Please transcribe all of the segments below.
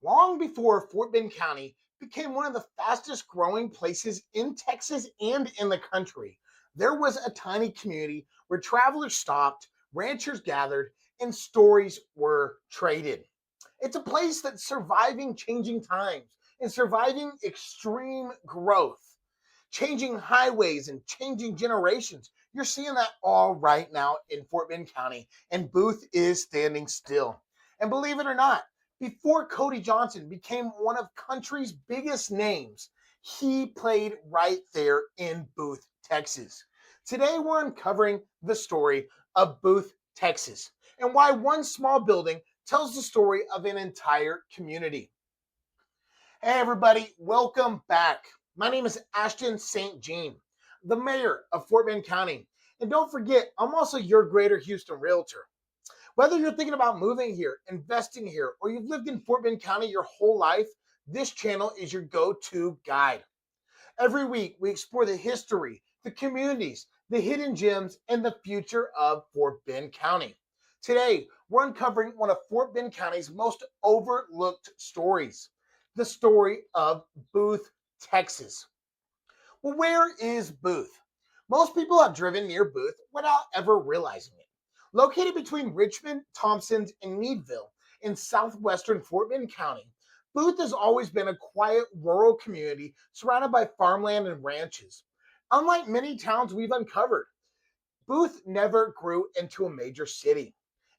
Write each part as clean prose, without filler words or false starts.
Long before Fort Bend County became one of the fastest growing places in Texas and in the country, there was a tiny community where travelers stopped, ranchers gathered, and stories were traded. It's a place that's surviving changing times and surviving extreme growth, changing highways and changing generations. You're seeing that all right now in Fort Bend County, and Booth is standing still. And believe it or not, before Cody Johnson became one of country's biggest names, he played right there in Booth, Texas. Today, we're uncovering the story of Booth, Texas, and why one small building tells the story of an entire community. Hey, everybody, welcome back. My name is Ashton St. Jean, the mayor of Fort Bend County. And don't forget, I'm also your Greater Houston realtor. Whether you're thinking about moving here, investing here, or you've lived in Fort Bend County your whole life, this channel is your go-to guide. Every week, we explore the history, the communities, the hidden gems, and the future of Fort Bend County. Today, we're uncovering one of Fort Bend County's most overlooked stories, the story of Booth, Texas. Well, where is Booth? Most people have driven near Booth without ever realizing it. Located between Richmond, Thompsons, and Needville in southwestern Fort Bend County, Booth has always been a quiet rural community surrounded by farmland and ranches. Unlike many towns we've uncovered, Booth never grew into a major city.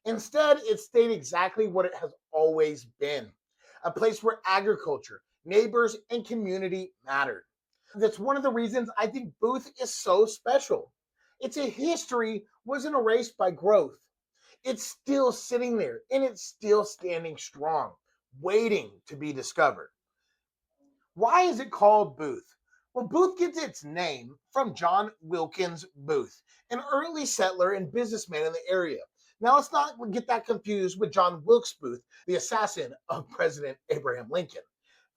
Instead, it stayed exactly what it has always been, a place where agriculture, neighbors, and community mattered. That's one of the reasons I think Booth is so special. Its history wasn't erased by growth. It's still sitting there and it's still standing strong, waiting to be discovered. Why is it called Booth? Well, Booth gets its name from John Wilkins Booth, an early settler and businessman in the area. Now, let's not get that confused with John Wilkes Booth, the assassin of President Abraham Lincoln.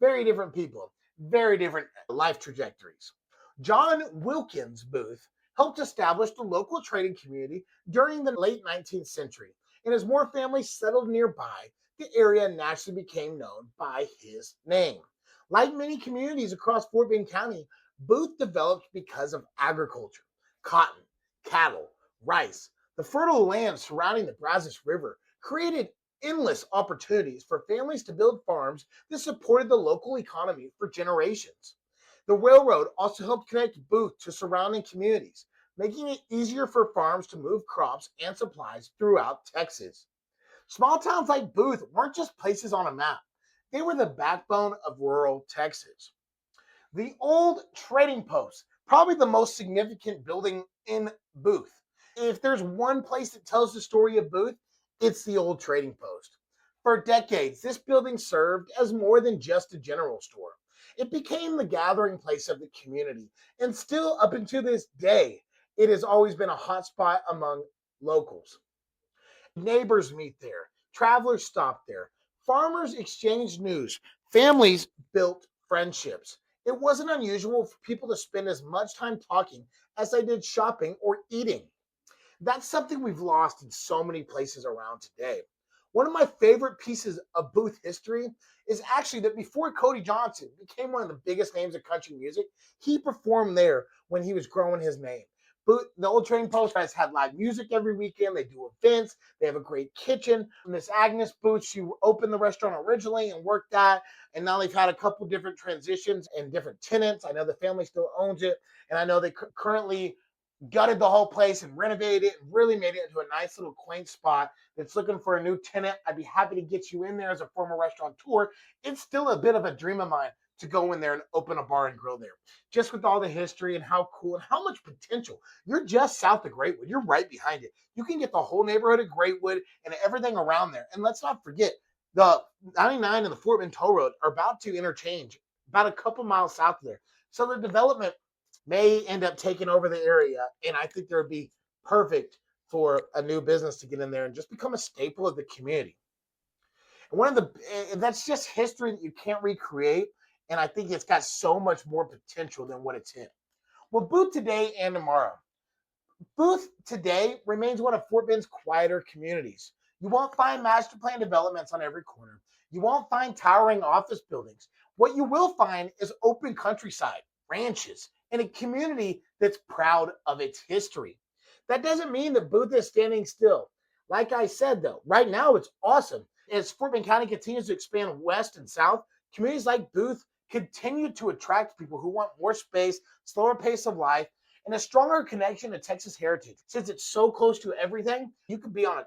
Very different people, very different life trajectories. John Wilkins Booth helped establish the local trading community during the late 19th century, and as more families settled nearby, the area naturally became known by his name. Like many communities across Fort Bend County, Booth developed because of agriculture, cotton, cattle, rice. The fertile land surrounding the Brazos River created endless opportunities for families to build farms that supported the local economy for generations. The railroad also helped connect Booth to surrounding communities, making it easier for farms to move crops and supplies throughout Texas. Small towns like Booth weren't just places on a map. They were the backbone of rural Texas. The old trading post, probably the most significant building in Booth. If there's one place that tells the story of Booth, it's the old trading post. For decades, this building served as more than just a general store. It became the gathering place of the community, and still up until this day, it has always been a hot spot among locals. Neighbors meet there, travelers stop there, farmers exchange news, families built friendships. It wasn't unusual for people to spend as much time talking as they did shopping or eating. That's something we've lost in so many places around today. One of my favorite pieces of Booth history is actually that before Cody Johnson became one of the biggest names of country music, he performed there when he was growing his name. Booth, the old trading post has had live music every weekend. They do events. They have a great kitchen. Miss Agnes Booth, she opened the restaurant originally and worked that. And now they've had a couple different transitions and different tenants. I know the family still owns it. And I know they currently gutted the whole place and renovated it and really made it into a nice little quaint spot that's looking for a new tenant. I'd be happy to get you in there as a former restaurateur. It's still a bit of a dream of mine to go in there and open a bar and grill there. Just with all the history and how cool and how much potential. You're just south of Greatwood. You're right behind it. You can get the whole neighborhood of Greatwood and everything around there. And let's not forget, the 99 and the Fort Bend Toll Road are about to interchange about a couple miles south of there. So the development may end up taking over the area, and I think there would be perfect for a new business to get in there and just become a staple of the community. And that's just history that you can't recreate, and I think it's got so much more potential than what it's in. Well, Booth today and tomorrow. Booth today remains one of Fort Bend's quieter communities. You won't find master plan developments on every corner. You won't find towering office buildings. What you will find is open countryside, ranches, and a community that's proud of its history. That doesn't mean that Booth is standing still. Like I said, though, right now it's awesome. As Fort Bend County continues to expand west and south, communities like Booth continue to attract people who want more space, slower pace of life, and a stronger connection to Texas heritage. Since it's so close to everything, you could be on a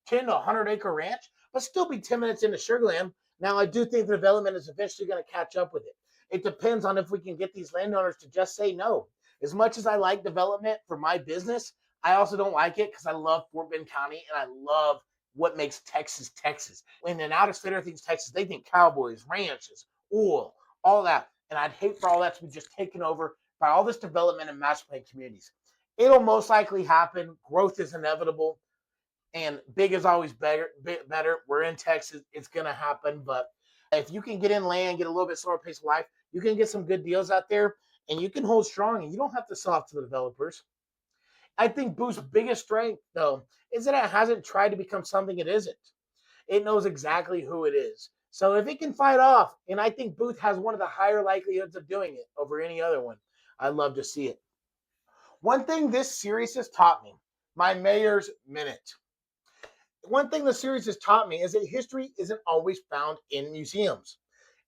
10 to 100-acre ranch, but still be 10 minutes into Sugarland. Now, I do think the development is eventually going to catch up with it. It depends on if we can get these landowners to just say no. As much as I like development for my business, I also don't like it because I love Fort Bend County and I love what makes Texas Texas. When an out-of-stater thinks Texas, they think cowboys, ranches, oil, all that. And I'd hate for all that to be just taken over by all this development and master plan communities. It'll most likely happen. Growth is inevitable, and big is always better. We're in Texas. It's going to happen. But if you can get in land, get a little bit slower pace of life, you can get some good deals out there, and you can hold strong, and you don't have to sell off to the developers. I think Booth's biggest strength, though, is that it hasn't tried to become something it isn't. It knows exactly who it is. So if it can fight off, and I think Booth has one of the higher likelihoods of doing it over any other one, I'd love to see it. One thing this series has taught me, my mayor's minute. One thing the series has taught me is that history isn't always found in museums.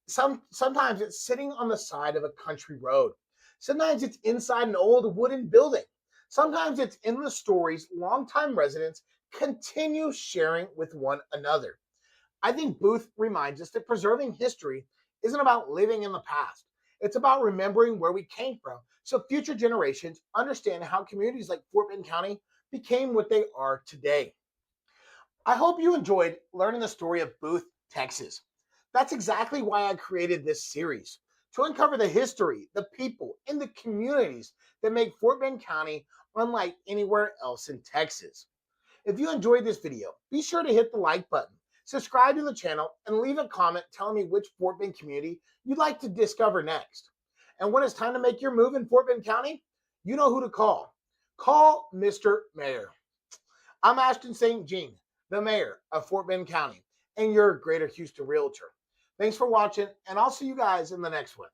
Sometimes it's sitting on the side of a country road. Sometimes it's inside an old wooden building. Sometimes it's in the stories longtime residents continue sharing with one another. I think Booth reminds us that preserving history isn't about living in the past. It's about remembering where we came from so future generations understand how communities like Fort Bend County became what they are today. I hope you enjoyed learning the story of Booth, Texas. That's exactly why I created this series, to uncover the history, the people, and the communities that make Fort Bend County unlike anywhere else in Texas. If you enjoyed this video, be sure to hit the like button, subscribe to the channel, and leave a comment telling me which Fort Bend community you'd like to discover next. And when it's time to make your move in Fort Bend County, you know who to call. Call Mr. Mayor. I'm Ashton St. Jean, the mayor of Fort Bend County, and your Greater Houston Realtor. Thanks for watching, and I'll see you guys in the next one.